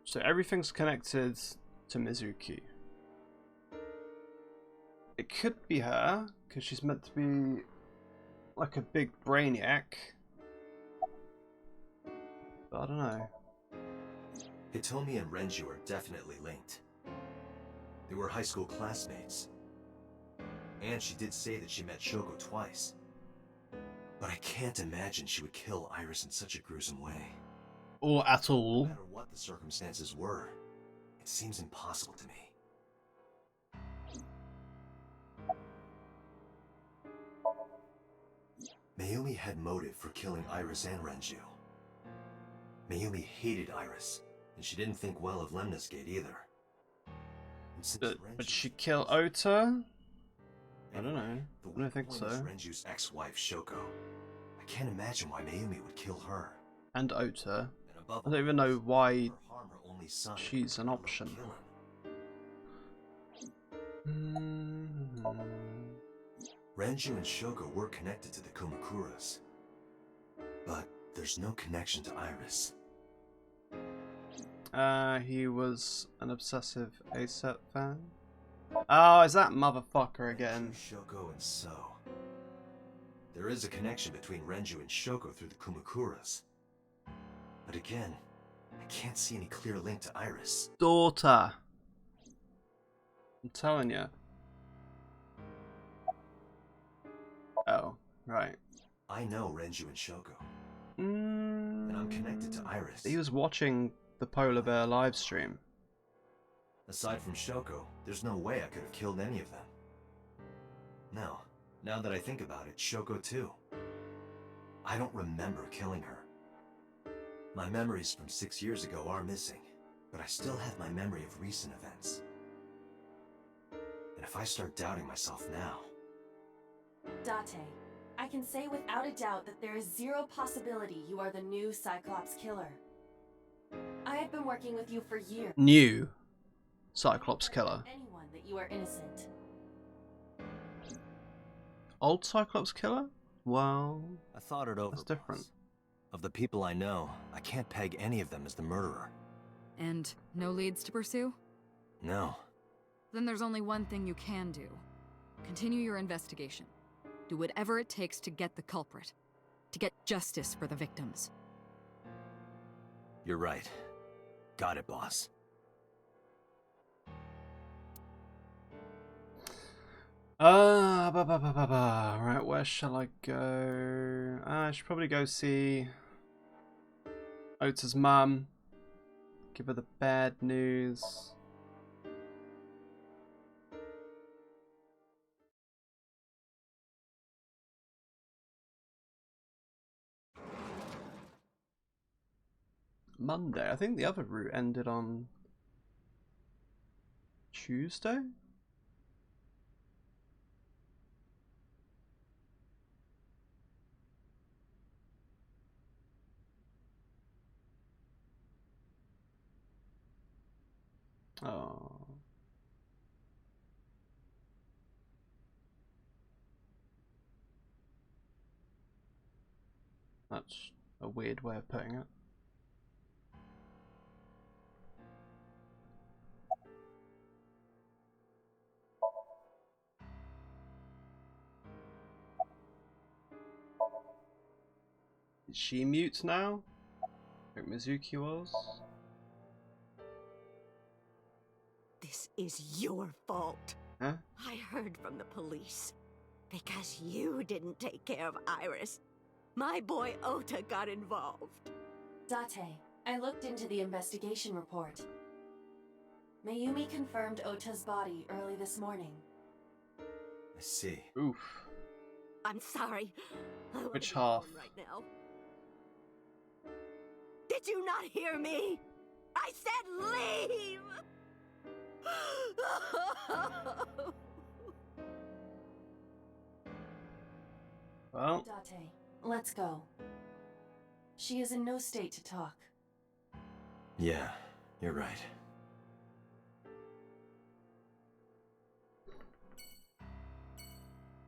So everything's connected to Mizuki. It could be her, because she's meant to be like a big brainiac. But I don't know. Hitomi and Renju are definitely linked. They were high school classmates. And she did say that she met Shoko twice. But I can't imagine she would kill Iris in such a gruesome way. Or at all. No matter what the circumstances were, it seems impossible to me. Mayumi had motive for killing Iris and Renju. Mayumi hated Iris, and she didn't think well of Lemnis Gate either. But she kill Ota? I don't know. I don't think so. Renju's ex-wife Shoko. I can't imagine why Mayumi would kill her. And Ota. I don't even know why she's an option. Renju and Shoko were connected to the Kumakuras. But there's no connection to Iris. He was an obsessive ASAP fan. Oh, is that motherfucker again? Shoko and So. There is a connection between Renju and Shoko through the Kumakuras. But again, I can't see any clear link to Iris. Daughter. I'm telling you. Oh, right. I know Renju and Shoko. And I'm connected to Iris. He was watching the Polar Bear live stream. Aside from Shoko, there's no way I could have killed any of them. No, now that I think about it, Shoko too. I don't remember killing her. My memories from 6 years ago are missing, but I still have my memory of recent events. And if I start doubting myself now... Date, I can say without a doubt that there is zero possibility you are the new Cyclops killer. I have been working with you for years. New Cyclops killer. Anyone that you are innocent. Old Cyclops killer? Well, I thought it over. That's different. Boss. Of the people I know, I can't peg any of them as the murderer. And no leads to pursue? No. Then there's only one thing you can do. Continue your investigation. Do whatever it takes to get the culprit. To get justice for the victims. You're right. Got it, boss. Right, where shall I go? I should probably go see Ota's mum. Give her the bad news. Monday. I think the other route ended on Tuesday? Oh. That's a weird way of putting it. Is she mute now? Like Mizuki was? This is your fault. Huh? I heard from the police. Because you didn't take care of Iris. My boy Ota got involved. Date, I looked into the investigation report. Mayumi confirmed Ota's body early this morning. I see. Oof. I'm sorry. I wanna Which be half? home right now. Did you not hear me? I said leave! Well, Date, let's go. She is in no state to talk. Yeah, you're right.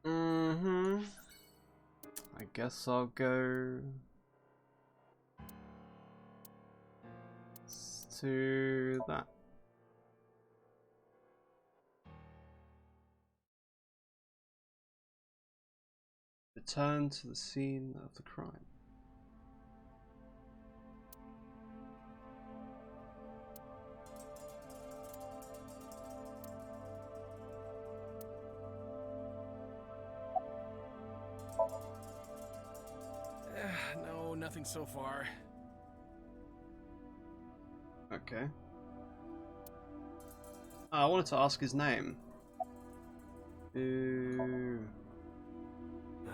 I guess I'll go to that. Return to the scene of the crime. No, nothing so far. Okay. I wanted to ask his name. I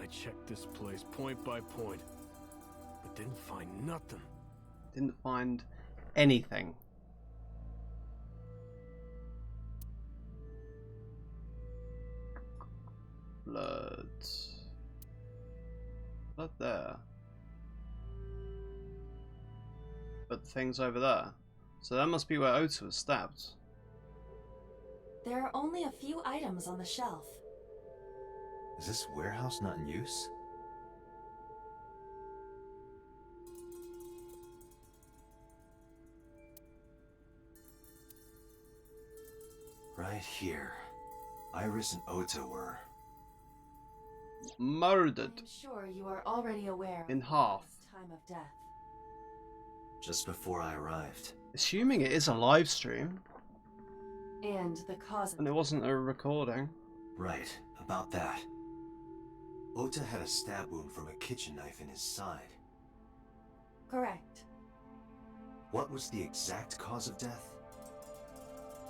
checked this place point by point, but didn't find nothing. Didn't find anything. Blood. Blood there. But the thing's over there. So that must be where Ota was stabbed. There are only a few items on the shelf. Is this warehouse not in use? Right here. Iris and Ota were Murdered I'm sure you are already aware in of half. Ota's time of death. just before I arrived. Assuming it is a live stream And the cause of and it wasn't a recording. Right, about that. Ota had a stab wound from a kitchen knife in his side. Correct. What was the exact cause of death?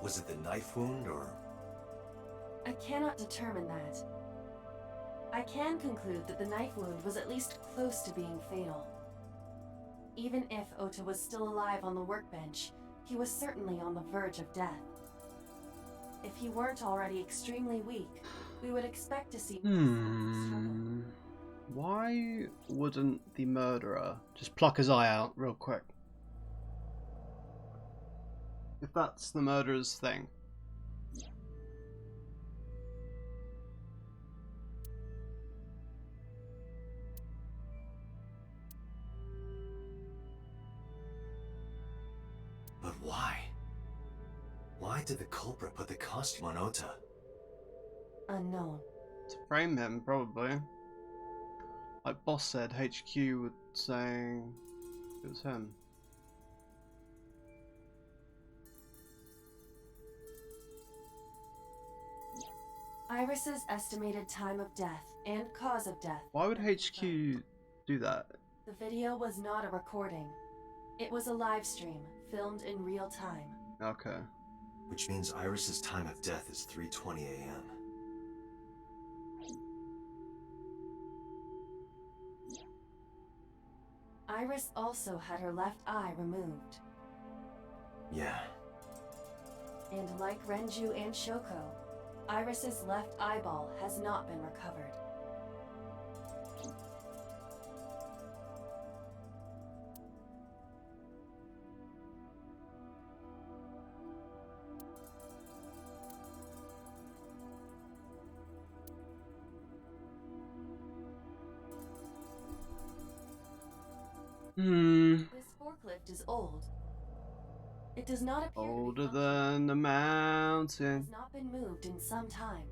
Was it the knife wound or... I cannot determine that. I can conclude that the knife wound was at least close to being fatal. Even if Ota was still alive on the workbench, he was certainly on the verge of death. If he weren't already extremely weak, we would expect to see more struggle. Why wouldn't the murderer just pluck his eye out real quick? If that's the murderer's thing. But why? Why did the culprit put the costume on Ota? Unknown. To frame him, probably. Like Boss said, HQ would saying it was him. Iris's estimated time of death and cause of death. Why would HQ do that? The video was not a recording. It was a live stream, filmed in real time. Okay. Which means Iris's time of death is 3:20 a.m. Iris also had her left eye removed. Yeah. And like Renju and Shoko, Iris's left eyeball has not been recovered. This forklift is old. It does not appear to be Older functional. than the It mountain. has not been moved in some time.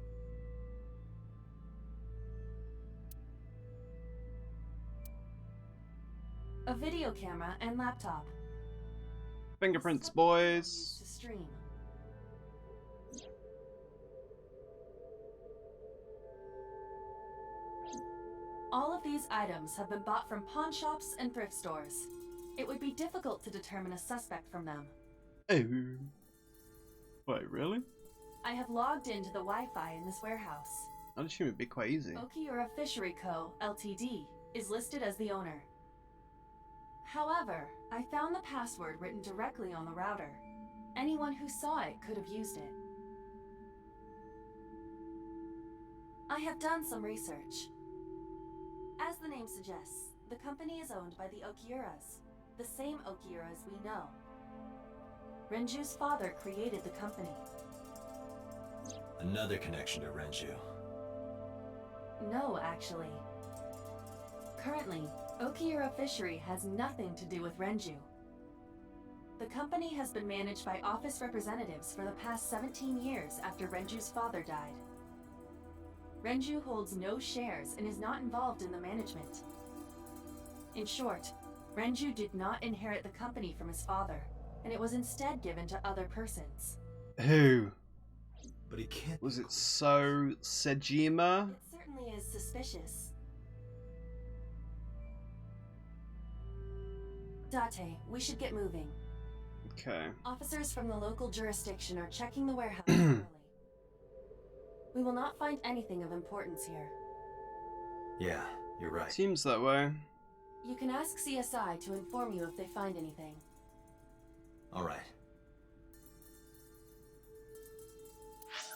A video camera and laptop. Fingerprints, Something I boys. used to stream. All of these items have been bought from pawn shops and thrift stores. It would be difficult to determine a suspect from them. Oh. Wait, really? I have logged into the Wi-Fi in this warehouse. I'd assume it'd be quite easy. Okiura Fishery Co., Ltd. is listed as the owner. However, I found the password written directly on the router. Anyone who saw it could have used it. I have done some research. As the name suggests, the company is owned by the Okiuras, the same Okiuras we know. Renju's father created the company. Another connection to Renju. No, actually. Currently, Okiura Fishery has nothing to do with Renju. The company has been managed by office representatives for the past 17 years after Renju's father died. Renju holds no shares and is not involved in the management. In short, Renju did not inherit the company from his father, and it was instead given to other persons. Who? But he can't. Was it So Sejima? It certainly is suspicious. Date, we should get moving. Okay. Officers from the local jurisdiction are checking the warehouse thoroughly. We will not find anything of importance here. Yeah, you're right. Seems that way. You can ask CSI to inform you if they find anything. All right.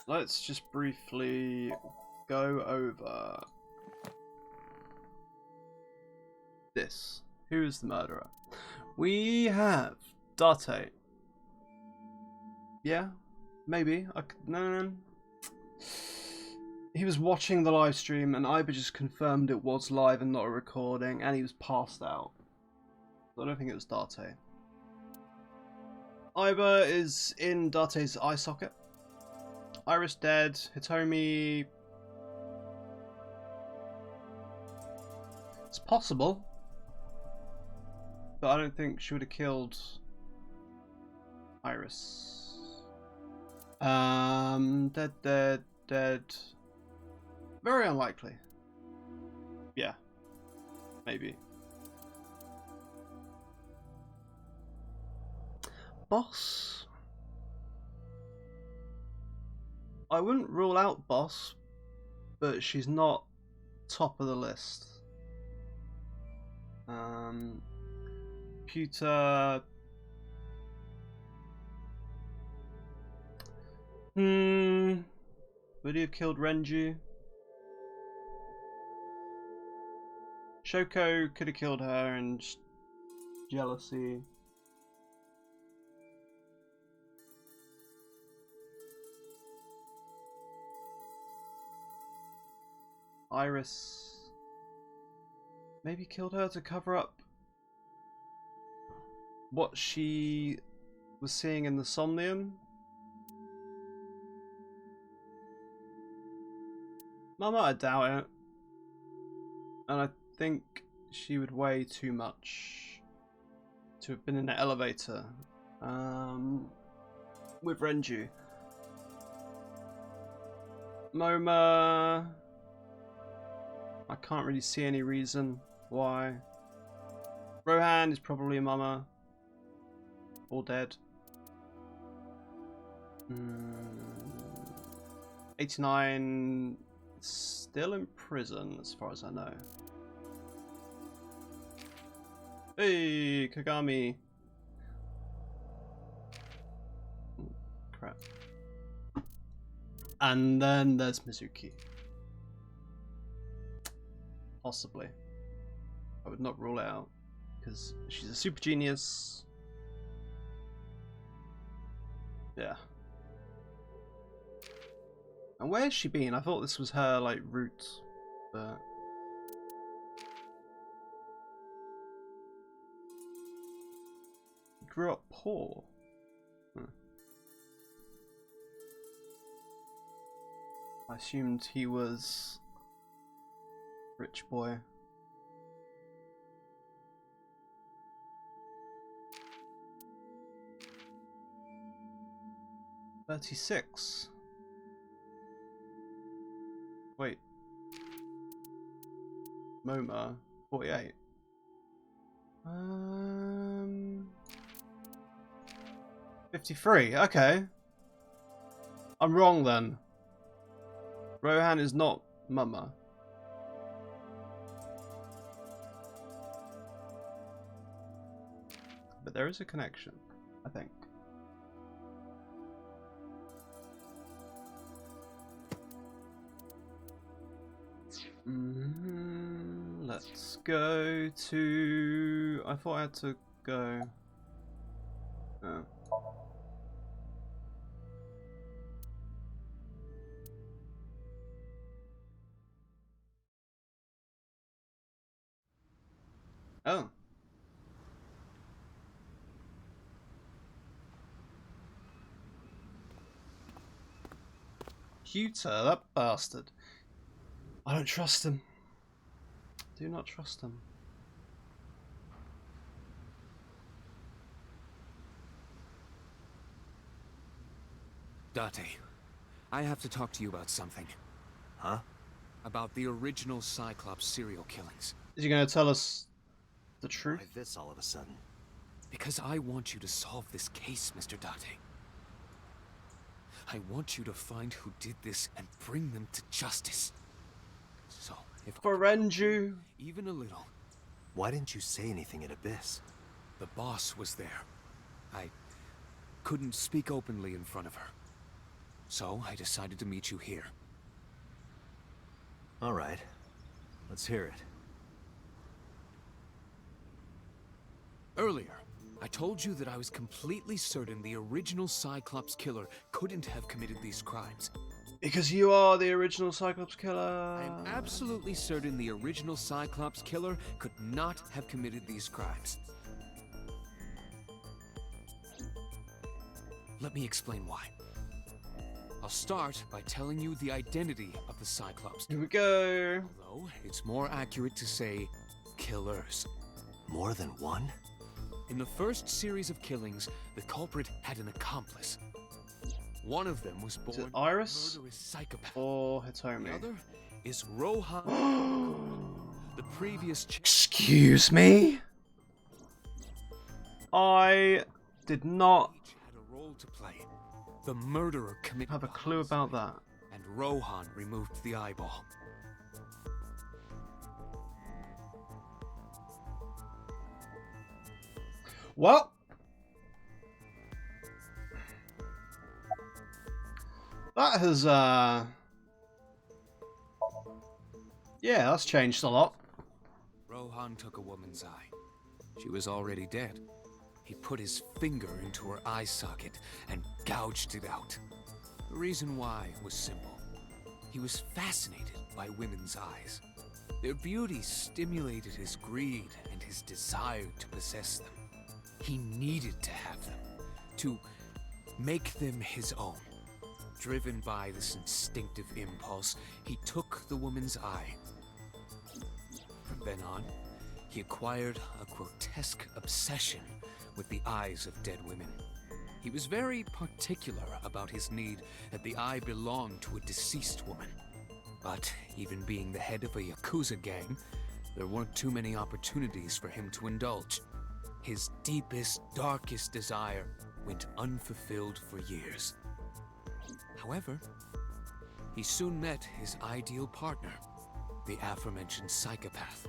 Let's just briefly go over this. Who is the murderer? We have Date. Yeah, maybe. No. He was watching the live stream, and Iba just confirmed it was live and not a recording, and he was passed out. So I don't think it was Date. Iba is in Date's eye socket. Iris dead. Hitomi. It's possible, but I don't think she would have killed Iris. Dead. Very unlikely. Yeah, maybe. Boss. I wouldn't rule out Boss, but she's not top of the list. Computer. Would he have killed Renju? Shoko could have killed her and just jealousy. Iris maybe killed her to cover up what she was seeing in the Somnium. Mama, I doubt it. And I think she would weigh too much to have been in an elevator with Renju. Moma, I can't really see any reason why. Rohan is probably a Mama. All dead. 89 still in prison as far as I know. Hey, Kagami. Oh, crap. And then there's Mizuki. Possibly. I would not rule it out because she's a super genius. Yeah. And where's she been? I thought this was her like route, but grew up poor. I assumed he was rich boy. $36. Wait. MoMA 48. 53. Okay. I'm wrong then. Rohan is not Mama. But there is a connection, I think. Let's go to... I thought I had to go... Oh. Oh. computer, that bastard. I don't trust him. Do not trust him. Date, I have to talk to you about something. Huh? About the original Cyclops serial killings. Is he going to tell us the truth? Why this all of a sudden? Because I want you to solve this case, Mr. Date. I want you to find who did this and bring them to justice. So, if I Forenju. even a little, Why didn't you say anything at Abyss? the boss was there. I couldn't speak openly in front of her. So I decided to meet you here. All right. Let's hear it. Earlier, I told you that I was completely certain the original Cyclops killer couldn't have committed these crimes. Because you are the original Cyclops killer. I am absolutely certain the original Cyclops killer could not have committed these crimes. Let me explain why. I'll start by telling you the identity of the Cyclops Here killer. we go. Although it's more accurate to say killers. More than one? In the first series of killings, the culprit had an accomplice. One of them was Is born it Iris? a murderous psychopath. Or The Hitomi? other is Rohan. The previous Excuse me? I did not each had a role to play. The murderer committed have a the clue about homicide, that. and Rohan removed the eyeball. Well, that has, yeah, that's changed a lot. Rohan took a woman's eye. She was already dead. He put his finger into her eye socket and gouged it out. The reason why was simple. He was fascinated by women's eyes. Their beauty stimulated his greed and his desire to possess them. He needed to have them, to make them his own. Driven by this instinctive impulse, he took the woman's eye. From then on, he acquired a grotesque obsession with the eyes of dead women. He was very particular about his need that the eye belonged to a deceased woman. But even being the head of a Yakuza gang, there weren't too many opportunities for him to indulge. His deepest, darkest desire went unfulfilled for years. However, he soon met his ideal partner, the aforementioned psychopath.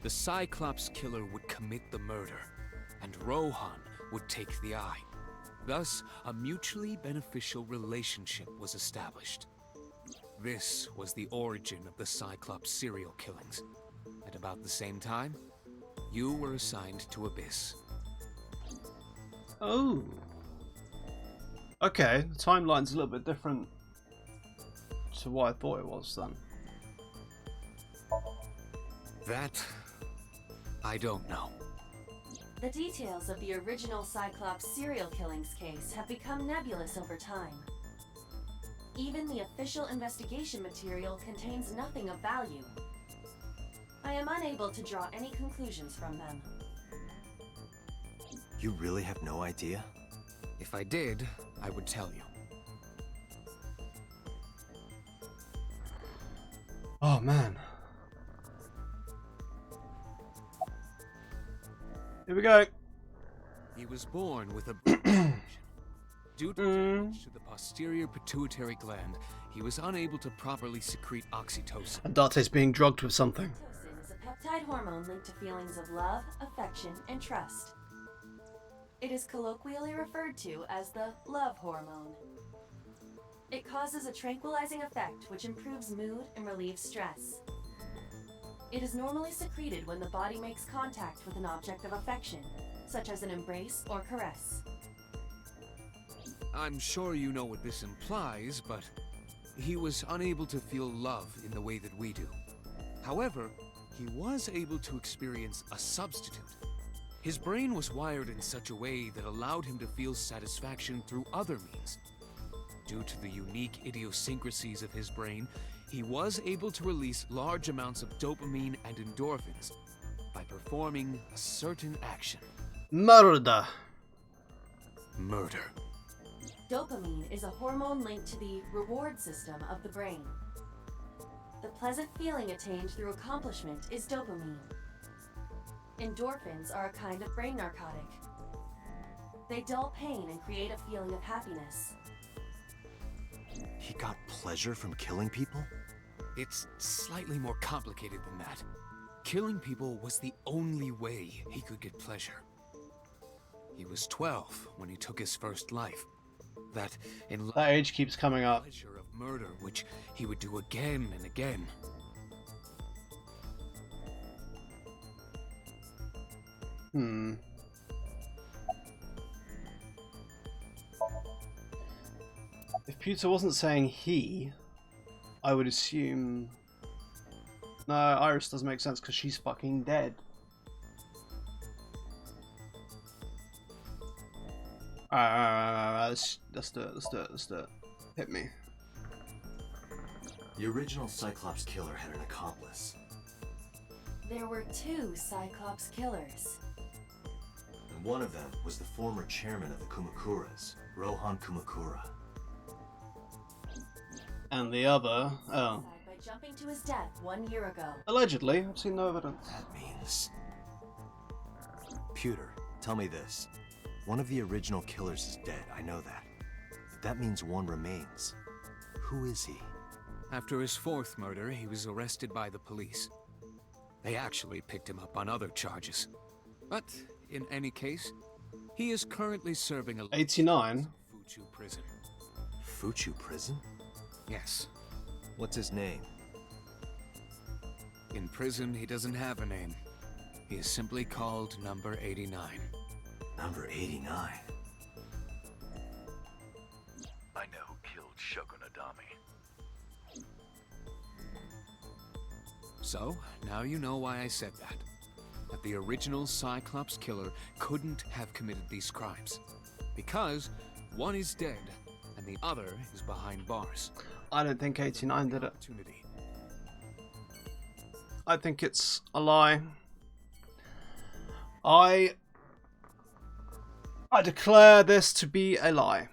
The Cyclops killer would commit the murder, and Rohan would take the eye. Thus, a mutually beneficial relationship was established. This was the origin of the Cyclops serial killings. At about the same time, you were assigned to Abyss. Oh. Okay, the timeline's a little bit different to what I thought it was then. That, I don't know. The details of the original Cyclops serial killings case have become nebulous over time. Even the official investigation material contains nothing of value. I am unable to draw any conclusions from them. You really have no idea? If I did, I would tell you. Oh man. Here we go. He was born with a brain condition. Due to damage to the posterior pituitary gland, he was unable to properly secrete oxytocin. And Date's being drugged with something. Oxytocin is a peptide hormone linked to feelings of love, affection, and trust. It is colloquially referred to as the love hormone. It causes a tranquilizing effect which improves mood and relieves stress. It is normally secreted when the body makes contact with an object of affection, such as an embrace or caress. I'm sure you know what this implies, but he was unable to feel love in the way that we do. However, he was able to experience a substitute. His brain was wired in such a way that allowed him to feel satisfaction through other means. due to the unique idiosyncrasies of his brain, he was able to release large amounts of dopamine and endorphins by performing a certain action. Murder. Murder. Dopamine is a hormone linked to the reward system of the brain. The pleasant feeling attained through accomplishment is dopamine. Endorphins are a kind of brain narcotic. They dull pain and create a feeling of happiness. He got pleasure from killing people? It's slightly more complicated than that. Killing people was the only way he could get pleasure. He was 12 when he took his first life. That age keeps coming up. pleasure of murder, which he would do again and again. If Pewter wasn't saying he, I would assume... No, Iris doesn't make sense because she's fucking dead. Alright, let's do it. Hit me. The original Cyclops killer had an accomplice. There were 2 Cyclops killers. And one of them was the former chairman of the Kumakuras, Rohan Kumakura. And the other... oh. By jumping to his death 1 year ago. Allegedly, I've seen no evidence. That means... Pewter, tell me this. One of the original killers is dead, I know that. But that means one remains. Who is he? After his 4th murder, he was arrested by the police. They actually picked him up on other charges. But, in any case, he is currently serving a 89? Fuchu prison. Fuchu prison? Yes. What's his name? In prison, he doesn't have a name. He is simply called Number 89. Number 89. I know who killed Shoko Nadami. So, now you know why I said that. That the original Cyclops killer couldn't have committed these crimes. Because one is dead, and the other is behind bars. I don't think 89 did it. Opportunity. I think it's a lie. I declare this to be a lie.